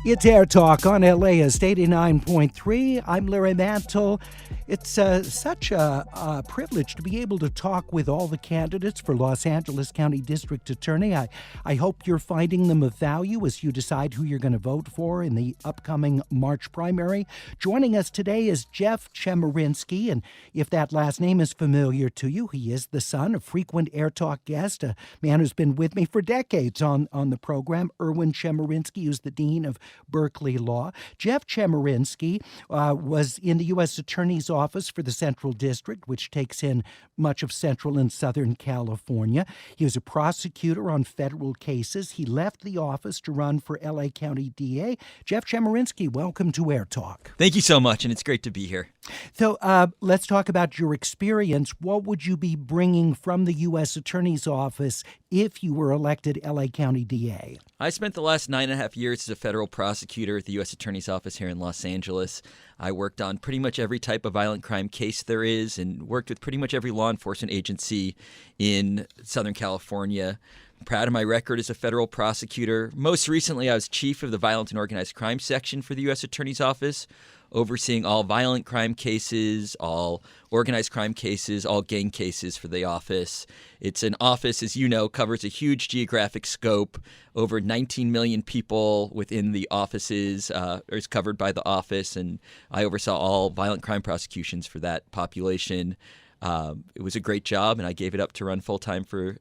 It's AirTalk on LAist 89.3. I'm Larry Mantle. It's such a privilege to be able to talk with all the candidates for Los Angeles County District Attorney. I hope you're finding them of value as you decide who you're going to vote for in the upcoming March primary. Joining us today is Jeff Chemerinsky, and if that last name is familiar to you, he is the son of frequent AirTalk guest, a man who's been with me for decades on the program, Erwin Chemerinsky, who's the dean of Berkeley Law. Jeff Chemerinsky was in the U.S. Attorney's Office for the Central District, which takes in much of Central and Southern California. He was a prosecutor on federal cases. He left the office to run for L.A. County DA. Jeff Chemerinsky, welcome to AirTalk. Thank you so much, and it's great to be here. So let's talk about your experience. What would you be bringing from the U.S. Attorney's Office if you were elected L.A. County DA? I spent the last 9.5 years as a federal prosecutor at the U.S. Attorney's Office here in Los Angeles. I worked on pretty much every type of violent crime case there is and worked with pretty much every law enforcement agency in Southern California. I'm proud of my record as a federal prosecutor. Most recently, I was chief of the Violent and Organized Crime section for the U.S. Attorney's Office, overseeing all violent crime cases, all organized crime cases, all gang cases for the office. It's an office, as you know, covers a huge geographic scope. Over 19 million people within the offices is covered by the office, and I oversaw all violent crime prosecutions for that population. It was a great job, and I gave it up to run full-time for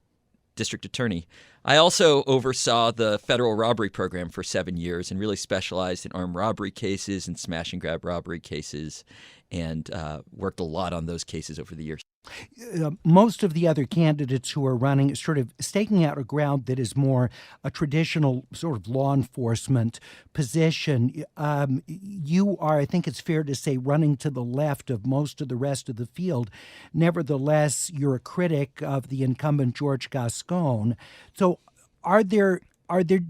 district attorney. I also oversaw the federal robbery program for 7 years and really specialized in armed robbery cases and smash and grab robbery cases, and worked a lot on those cases over the years. Most of the other candidates who are running are sort of staking out a ground that is more a traditional sort of law enforcement position. You are, I think it's fair to say, running to the left of most of the rest of the field. Nevertheless, you're a critic of the incumbent George Gascon. So are there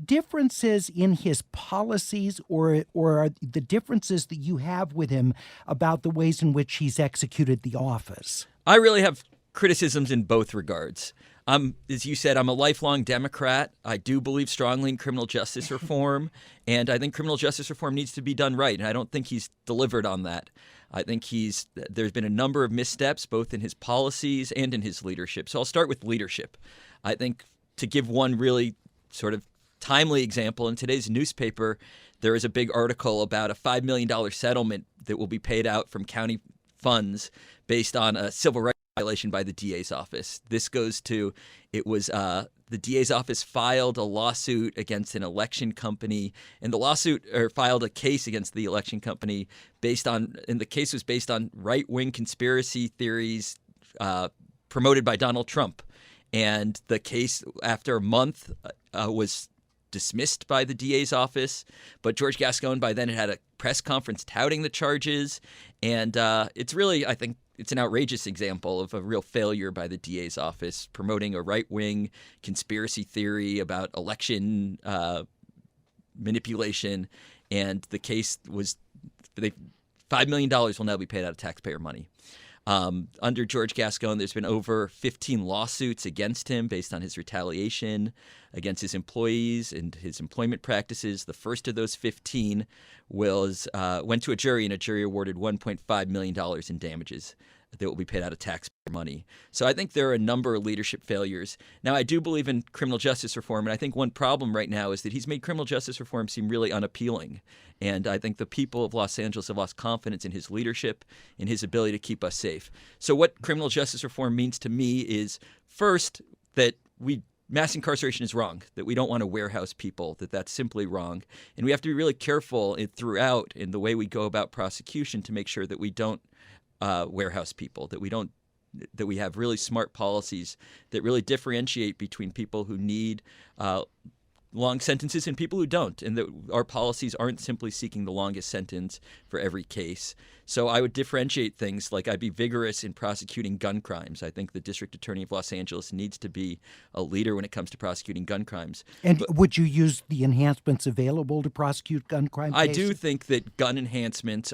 differences in his policies or are the differences that you have with him about the ways in which he's executed the office? I really have criticisms in both regards. As you said, I'm a lifelong Democrat. I do believe strongly in criminal justice reform, and I think criminal justice reform needs to be done right, and I don't think he's delivered on that. I think there's been a number of missteps, both in his policies and in his leadership. So I'll start with leadership. I think to give one really sort of timely example, in today's newspaper, there is a big article about a $5 million settlement that will be paid out from county funds based on a civil rights violation by the DA's office. This goes to, the DA's office filed a lawsuit against an election company, and filed a case against the election company and the case was based on right-wing conspiracy theories promoted by Donald Trump. And the case, after a month, was dismissed by the DA's office, but George Gascon by then had a press conference touting the charges, and it's really, I think, it's an outrageous example of a real failure by the DA's office, promoting a right-wing conspiracy theory about election manipulation, and the case was, $5 million will now be paid out of taxpayer money. Under George Gascon, there's been over 15 lawsuits against him based on his retaliation against his employees and his employment practices. The first of those 15 went to a jury, and a jury awarded $1.5 million in damages that will be paid out of taxpayer money. So I think there are a number of leadership failures. Now, I do believe in criminal justice reform, and I think one problem right now is that he's made criminal justice reform seem really unappealing. And I think the people of Los Angeles have lost confidence in his leadership, in his ability to keep us safe. So what criminal justice reform means to me is, first, that mass incarceration is wrong, that we don't want to warehouse people, that's simply wrong. And we have to be really careful throughout in the way we go about prosecution to make sure that we don't warehouse people, that we have really smart policies that really differentiate between people who need long sentences and people who don't, and that our policies aren't simply seeking the longest sentence for every case. So I would differentiate things, like I'd be vigorous in prosecuting gun crimes. I think the District Attorney of Los Angeles needs to be a leader when it comes to prosecuting gun crimes. And would you use the enhancements available to prosecute gun crime cases? I do think that gun enhancements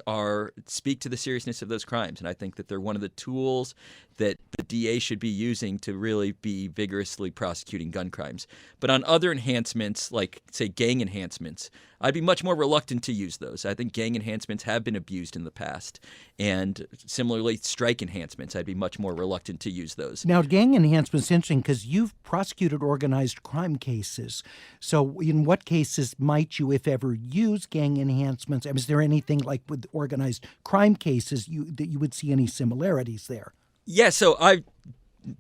speak to the seriousness of those crimes, and I think that they're one of the tools that the DA should be using to really be vigorously prosecuting gun crimes. But on other enhancements, like, say, gang enhancements, I'd be much more reluctant to use those. I think gang enhancements have been abused in the past. And similarly, strike enhancements, I'd be much more reluctant to use those. Now, gang enhancement's interesting because you've prosecuted organized crime cases. So in what cases might you, if ever, use gang enhancements? I mean, is there anything like with organized crime cases that you would see any similarities there? Yeah, so I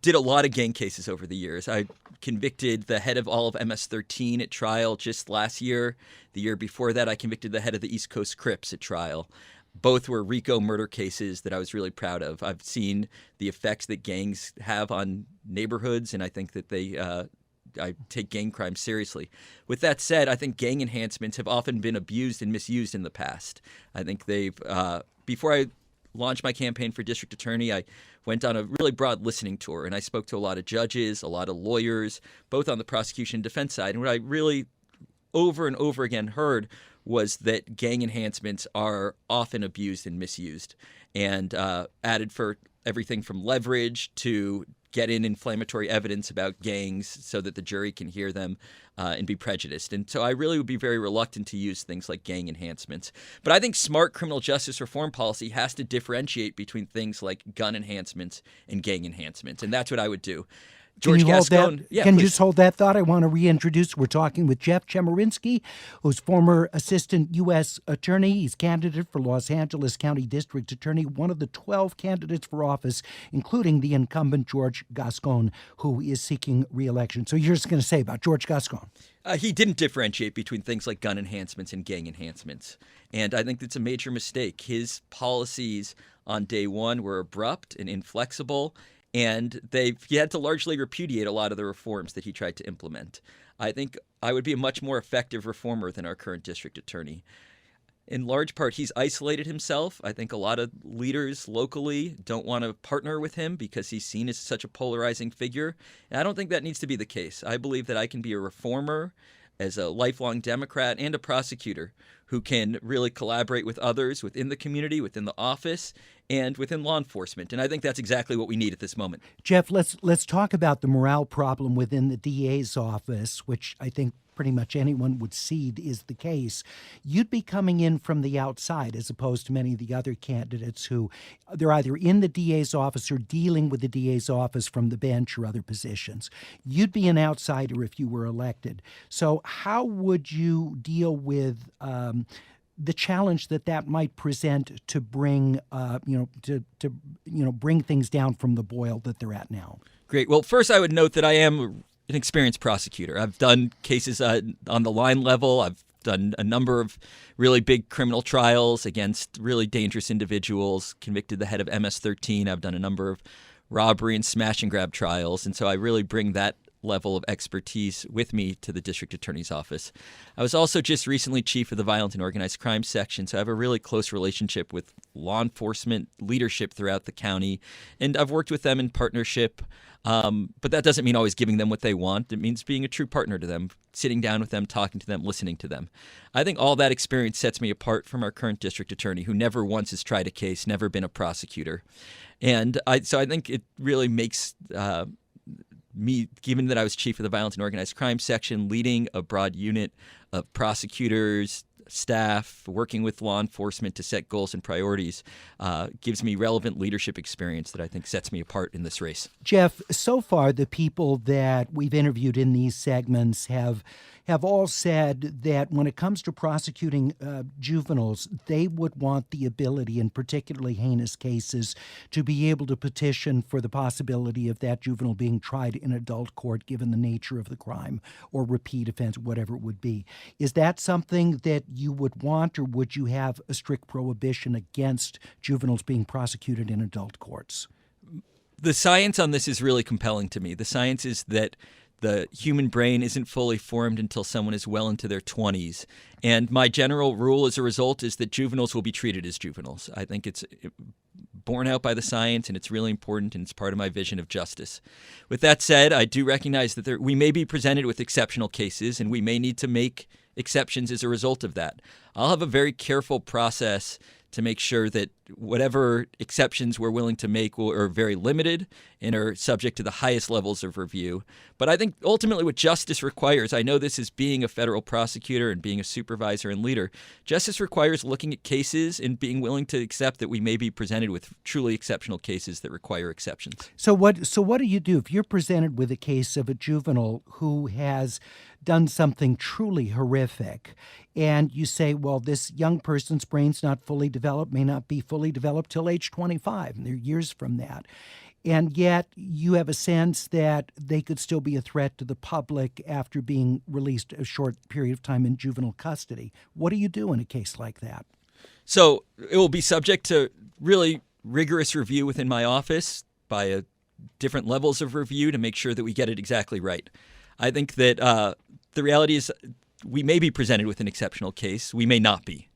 did a lot of gang cases over the years. I convicted the head of all of MS-13 at trial just last year. The year before that, I convicted the head of the East Coast Crips at trial. Both were RICO murder cases that I was really proud of. I've seen the effects that gangs have on neighborhoods, and I think that I take gang crime seriously. With that said, I think gang enhancements have often been abused and misused in the past. I think before I launched my campaign for district attorney, I went on a really broad listening tour, and I spoke to a lot of judges, a lot of lawyers, both on the prosecution and defense side. And what I really over and over again heard was that gang enhancements are often abused and misused and added for everything from leverage to get in inflammatory evidence about gangs so that the jury can hear them and be prejudiced. And so I really would be very reluctant to use things like gang enhancements. But I think smart criminal justice reform policy has to differentiate between things like gun enhancements and gang enhancements. And that's what I would do. George Gascon. Yeah, Can you please. just hold that thought? I want to reintroduce. We're talking with Jeff Chemerinsky, who's former assistant U.S. attorney. He's candidate for Los Angeles County District Attorney, one of the 12 candidates for office, including the incumbent George Gascon, who is seeking re-election. So you're just going to say about George Gascon? He didn't differentiate between things like gun enhancements and gang enhancements. And I think that's a major mistake. His policies on day one were abrupt and inflexible, and he had to largely repudiate a lot of the reforms that he tried to implement. I think I would be a much more effective reformer than our current district attorney. In large part, he's isolated himself. I think a lot of leaders locally don't want to partner with him because he's seen as such a polarizing figure. And I don't think that needs to be the case. I believe that I can be a reformer as a lifelong Democrat and a prosecutor who can really collaborate with others within the community, within the office, and within law enforcement. And I think that's exactly what we need at this moment. Jeff, let's talk about the morale problem within the DA's office, which I think pretty much anyone would see is the case. You'd be coming in from the outside as opposed to many of the other candidates who they're either in the DA's office or dealing with the DA's office from the bench or other positions. You'd be an outsider if you were elected. So how would you deal with the challenge that might present to bring bring things down from the boil that they're at now? Great. Well, first I would note that I am an experienced prosecutor. I've done cases on the line level. I've done a number of really big criminal trials against really dangerous individuals, convicted the head of MS-13. I've done a number of robbery and smash and grab trials. And so I really bring that level of expertise with me to the district attorney's office. I was also just recently chief of the violent and organized crime section, so I have a really close relationship with law enforcement leadership throughout the county, and I've worked with them in partnership, but that doesn't mean always giving them what they want. It means being a true partner to them, sitting down with them, talking to them, listening to them. I think all that experience sets me apart from our current district attorney, who never once has tried a case, never been a prosecutor. And so I think it really makes me, given that I was chief of the violent and organized crime section, leading a broad unit of prosecutors, staff, working with law enforcement to set goals and priorities, gives me relevant leadership experience that I think sets me apart in this race. Jeff, so far the people that we've interviewed in these segments have all said that when it comes to prosecuting juveniles, they would want the ability, in particularly heinous cases, to be able to petition for the possibility of that juvenile being tried in adult court, given the nature of the crime or repeat offense, whatever it would be. Is that something that you would want, or would you have a strict prohibition against juveniles being prosecuted in adult courts? The science on this is really compelling to me. The science is that the human brain isn't fully formed until someone is well into their 20s. And my general rule as a result is that juveniles will be treated as juveniles. I think it's borne out by the science, and it's really important, and it's part of my vision of justice. With that said, I do recognize that we may be presented with exceptional cases, and we may need to make exceptions as a result of that. I'll have a very careful process to make sure that whatever exceptions we're willing to make are very limited and are subject to the highest levels of review. But I think ultimately what justice requires, I know this is being a federal prosecutor and being a supervisor and leader, justice requires looking at cases and being willing to accept that we may be presented with truly exceptional cases that require exceptions. So what do you do if you're presented with a case of a juvenile who has done something truly horrific, and you say, well, this young person's brain's not fully developed, may not be fully developed till age 25, and they're years from that. And yet you have a sense that they could still be a threat to the public after being released a short period of time in juvenile custody. What do you do in a case like that? So it will be subject to really rigorous review within my office by different levels of review to make sure that we get it exactly right. I think that the reality is we may be presented with an exceptional case. We may not be.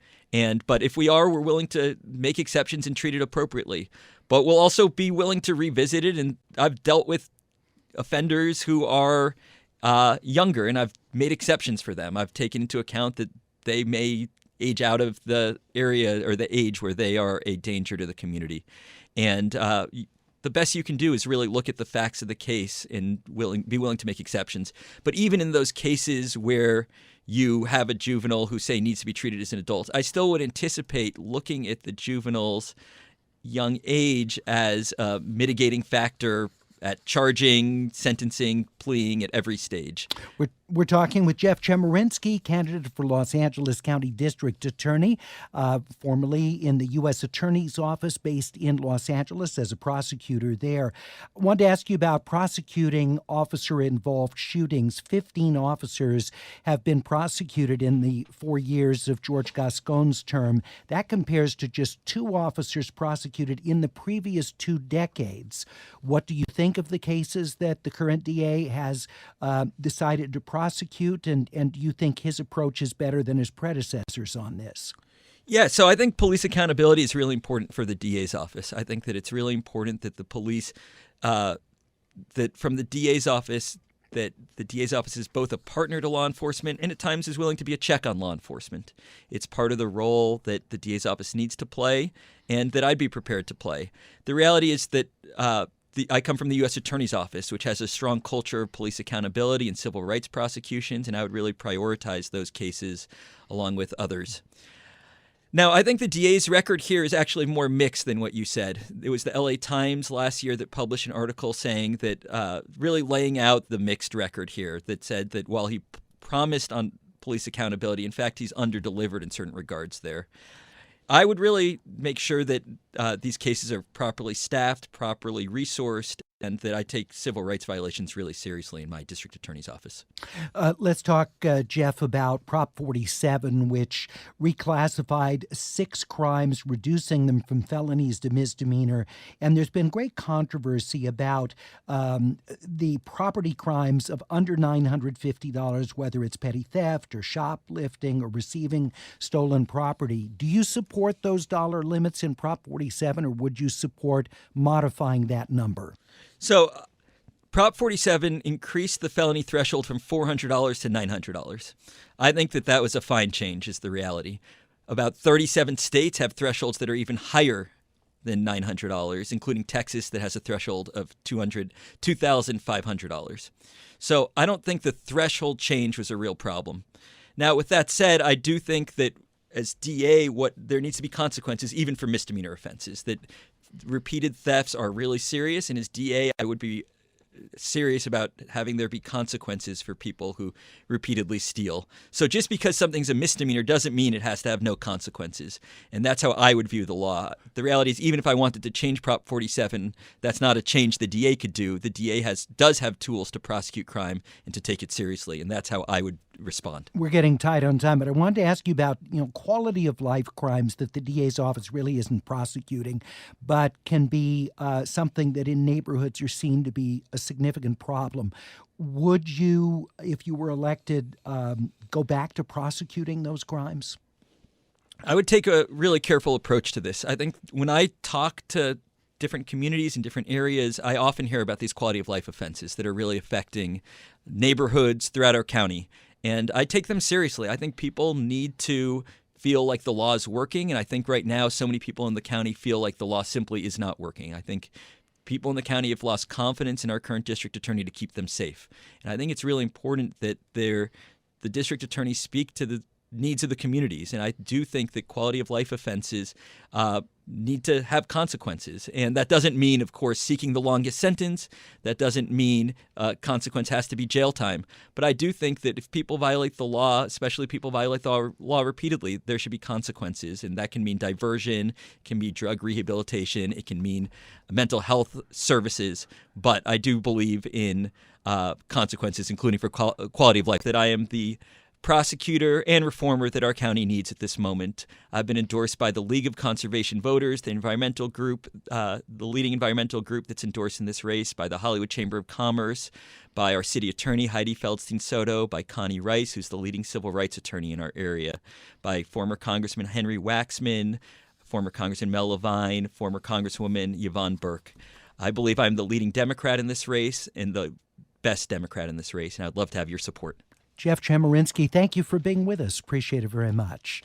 But if we are, we're willing to make exceptions and treat it appropriately. But we'll also be willing to revisit it. And I've dealt with offenders who are younger, and I've made exceptions for them. I've taken into account that they may age out of the area or the age where they are a danger to the community. And the best you can do is really look at the facts of the case and be willing to make exceptions. But even in those cases where you have a juvenile who, say, needs to be treated as an adult, I still would anticipate looking at the juvenile's young age as a mitigating factor at charging, sentencing, pleading at every stage. We're talking with Jeff Chemerinsky, candidate for Los Angeles County District Attorney, formerly in the U.S. Attorney's Office based in Los Angeles as a prosecutor there. I wanted to ask you about prosecuting officer-involved shootings. 15 officers have been prosecuted in the 4 years of George Gascon's term. That compares to just 2 officers prosecuted in the previous 2 decades. What do you think of the cases that the current DA has decided to prosecute, and do you think his approach is better than his predecessors on this? Yeah, so I think police accountability is really important for the DA's office. I think that it's really important that the police, that from the DA's office, that the DA's office is both a partner to law enforcement and at times is willing to be a check on law enforcement. It's part of the role that the DA's office needs to play and that I'd be prepared to play. The reality is that I come from the U.S. Attorney's Office, which has a strong culture of police accountability and civil rights prosecutions, and I would really prioritize those cases along with others. Now, I think the DA's record here is actually more mixed than what you said. It was the LA Times last year that published an article saying that really laying out the mixed record here that said that while he promised on police accountability, in fact, he's underdelivered in certain regards there. I would really make sure that these cases are properly staffed, properly resourced, and that I take civil rights violations really seriously in my district attorney's office. Let's talk, Jeff, about Prop 47, which reclassified 6 crimes, reducing them from felonies to misdemeanor. And there's been great controversy about the property crimes of under $950, whether it's petty theft or shoplifting or receiving stolen property. Do you support those dollar limits in Prop 47, or would you support modifying that number? So Prop 47 increased the felony threshold from $400 to $900. I think that was a fine change is the reality. About 37 states have thresholds that are even higher than $900, including Texas that has a threshold of $2,500. So I don't think the threshold change was a real problem. Now, with that said, I do think that as DA, there needs to be consequences even for misdemeanor offenses, that repeated thefts are really serious, and as DA, I would be serious about having there be consequences for people who repeatedly steal. So just because something's a misdemeanor doesn't mean it has to have no consequences. And that's how I would view the law. The reality is, even if I wanted to change Prop 47, that's not a change the DA could do. The DA does have tools to prosecute crime and to take it seriously, and that's how I would respond. We're getting tight on time, but I wanted to ask you about quality of life crimes that the DA's office really isn't prosecuting, but can be something that in neighborhoods are seen to be a significant problem. Would you, if you were elected, go back to prosecuting those crimes? I would take a really careful approach to this. I think when I talk to different communities in different areas, I often hear about these quality of life offenses that are really affecting neighborhoods throughout our county. And I take them seriously. I think people need to feel like the law is working. And I think right now so many people in the county feel like the law simply is not working. I think people in the county have lost confidence in our current district attorney to keep them safe. And I think it's really important that the district attorneys speak to the needs of the communities. And I do think that quality of life offenses need to have consequences. And that doesn't mean, of course, seeking the longest sentence. That doesn't mean consequence has to be jail time. But I do think that if people violate the law, especially people violate the law repeatedly, there should be consequences. And that can mean diversion, can be drug rehabilitation, it can mean mental health services. But I do believe in consequences, including for quality of life, that I am the prosecutor and reformer that our county needs at this moment. I've been endorsed by the League of Conservation Voters, the environmental group, the leading environmental group that's endorsed in this race, by the Hollywood Chamber of Commerce, by our city attorney, Heidi Feldstein-Soto, by Connie Rice, who's the leading civil rights attorney in our area, by former Congressman Henry Waxman, former Congressman Mel Levine, former Congresswoman Yvonne Burke. I believe I'm the leading Democrat in this race and the best Democrat in this race, and I'd love to have your support. Jeff Chemerinsky, thank you for being with us. Appreciate it very much.